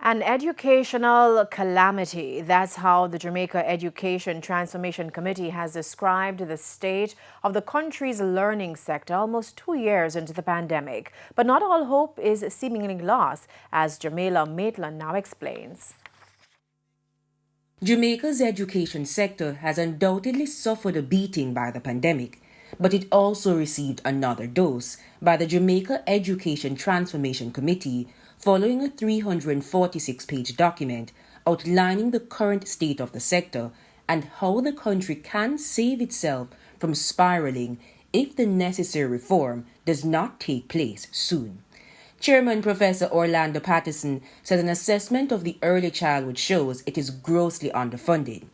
An educational calamity. That's how the Jamaica Education Transformation Committee has described the state of the country's learning sector almost 2 years into the pandemic. But not all hope is seemingly lost, as Jamila Maitland now explains. Jamaica's education sector has undoubtedly suffered a beating by the pandemic, but it also received another dose by the Jamaica Education Transformation Committee following a 346-page document outlining the current state of the sector and how the country can save itself from spiraling if the necessary reform does not take place soon. Chairman Professor Orlando Patterson says an assessment of the early childhood shows it is grossly underfunded.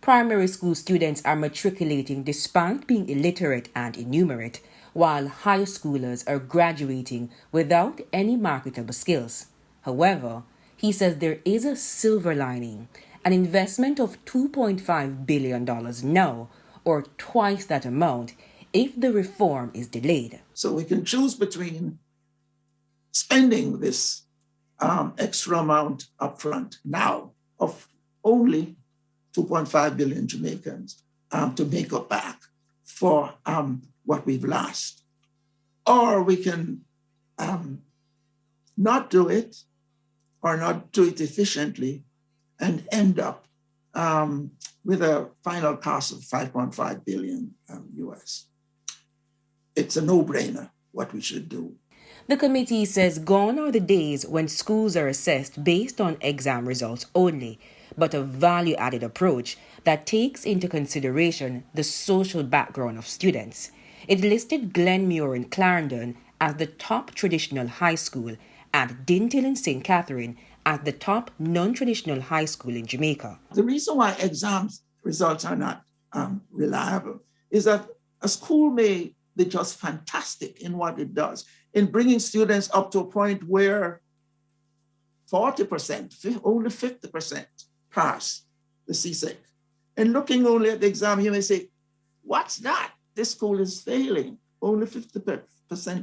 Primary school students are matriculating despite being illiterate and innumerate, while high schoolers are graduating without any marketable skills. However, he says there is a silver lining, an investment of $2.5 billion now, or twice that amount, if the reform is delayed. So we can choose between spending this extra amount upfront now of only 2.5 billion Jamaicans to make up back for what we've lost. Or we can not do it or not do it efficiently and end up with a final cost of 5.5 billion US. It's a no-brainer what we should do. The committee says gone are the days when schools are assessed based on exam results only, but a value-added approach that takes into consideration the social background of students. It listed Glenmuir in Clarendon as the top traditional high school and Dintil in St. Catherine as the top non-traditional high school in Jamaica. The reason why exam results are not reliable is that a school may be just fantastic in what it does, in bringing students up to a point where 40%, only 50% pass the CSEC. And looking only at the exam, you may say, what's that? This school is failing. Only 50%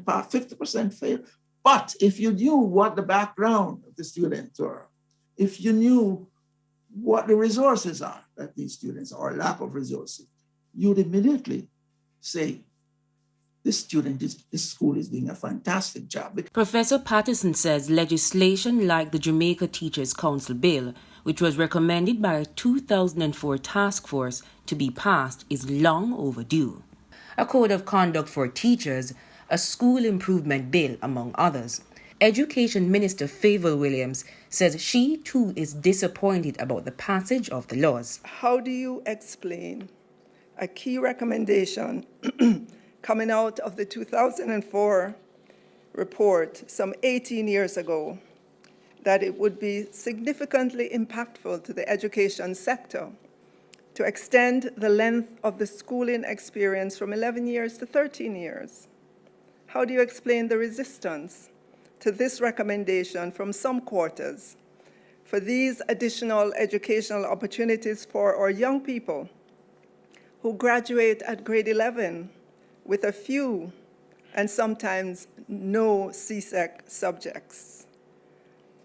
pass, 50% fail. But if you knew what the background of the students are, if you knew what the resources are that these students are, or lack of resources, you'd immediately say, this school is doing a fantastic job. Professor Patterson says legislation like the Jamaica Teachers Council Bill, which was recommended by a 2004 task force to be passed, is long overdue. A code of conduct for teachers, a school improvement bill, among others. Education Minister Favour Williams says she too is disappointed about the passage of the laws. How do you explain a key recommendation coming out of the 2004 report some 18 years ago, that it would be significantly impactful to the education sector to extend the length of the schooling experience from 11 years to 13 years? How do you explain the resistance to this recommendation from some quarters for these additional educational opportunities for our young people who graduate at grade 11 with a few and sometimes no CSEC subjects?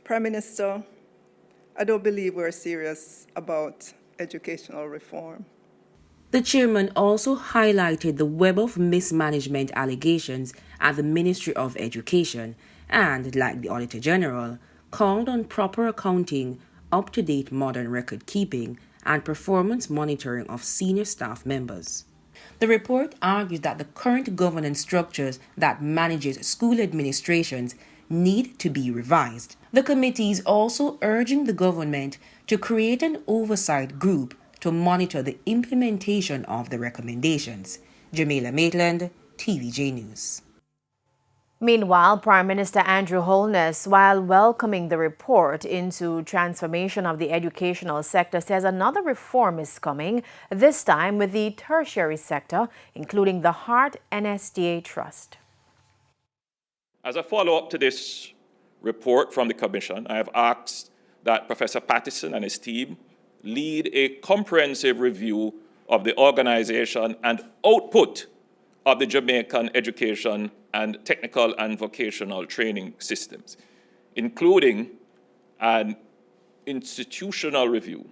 Prime Minister, I don't believe we're serious about educational reform. The chairman also highlighted the web of mismanagement allegations at the Ministry of Education and, like the Auditor General, called on proper accounting, up-to-date modern record keeping, and performance monitoring of senior staff members. The report argues that the current governance structures that manages school administrations need to be revised. The committee is also urging the government to create an oversight group to monitor the implementation of the recommendations. Jamila Maitland, TVJ News. Meanwhile, Prime Minister Andrew Holness, while welcoming the report into transformation of the educational sector, says another reform is coming, this time with the tertiary sector, including the Hart NSDA Trust. As a follow-up to this report from the Commission, I have asked that Professor Patterson and his team lead a comprehensive review of the organization and output of the Jamaican education and technical and vocational training systems, including an institutional review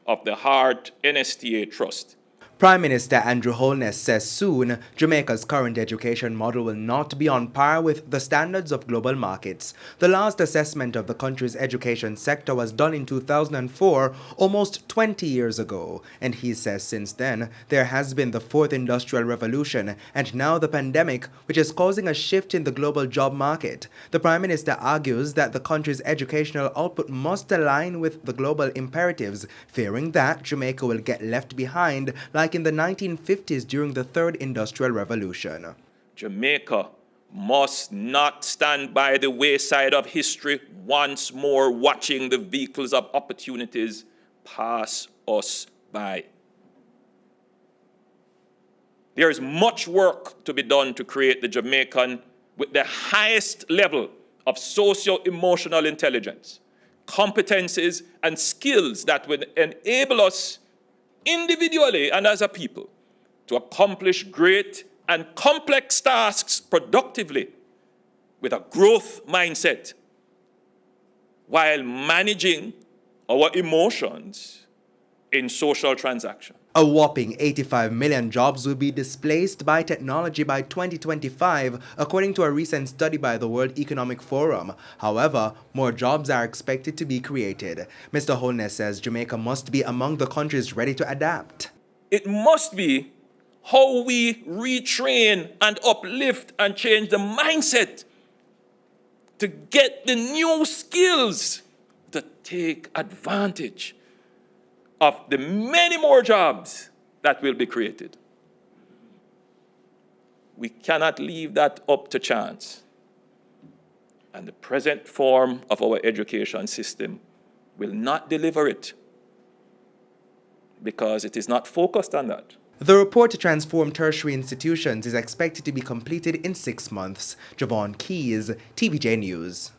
of the Hart NSTA Trust. Prime Minister Andrew Holness says soon Jamaica's current education model will not be on par with the standards of global markets. The last assessment of the country's education sector was done in 2004, almost 20 years ago. And he says since then, there has been the fourth industrial revolution and now the pandemic, which is causing a shift in the global job market. The Prime Minister argues that the country's educational output must align with the global imperatives, fearing that Jamaica will get left behind like in the 1950s during the third industrial revolution. Jamaica must not stand by the wayside of history once more, watching the vehicles of opportunities pass us by. There is much work to be done to create the Jamaican with the highest level of socio-emotional intelligence, competencies, and skills that will enable us individually and as a people to accomplish great and complex tasks productively with a growth mindset while managing our emotions in social transaction. A whopping 85 million jobs will be displaced by technology by 2025, according to a recent study by the World Economic Forum. However, more jobs are expected to be created. Mr. Holness says Jamaica must be among the countries ready to adapt. It must be how we retrain and uplift and change the mindset to get the new skills to take advantage of the many more jobs that will be created. We cannot leave that up to chance. And the present form of our education system will not deliver it because it is not focused on that. The report to transform tertiary institutions is expected to be completed in 6 months. Javon Keys, TVJ News.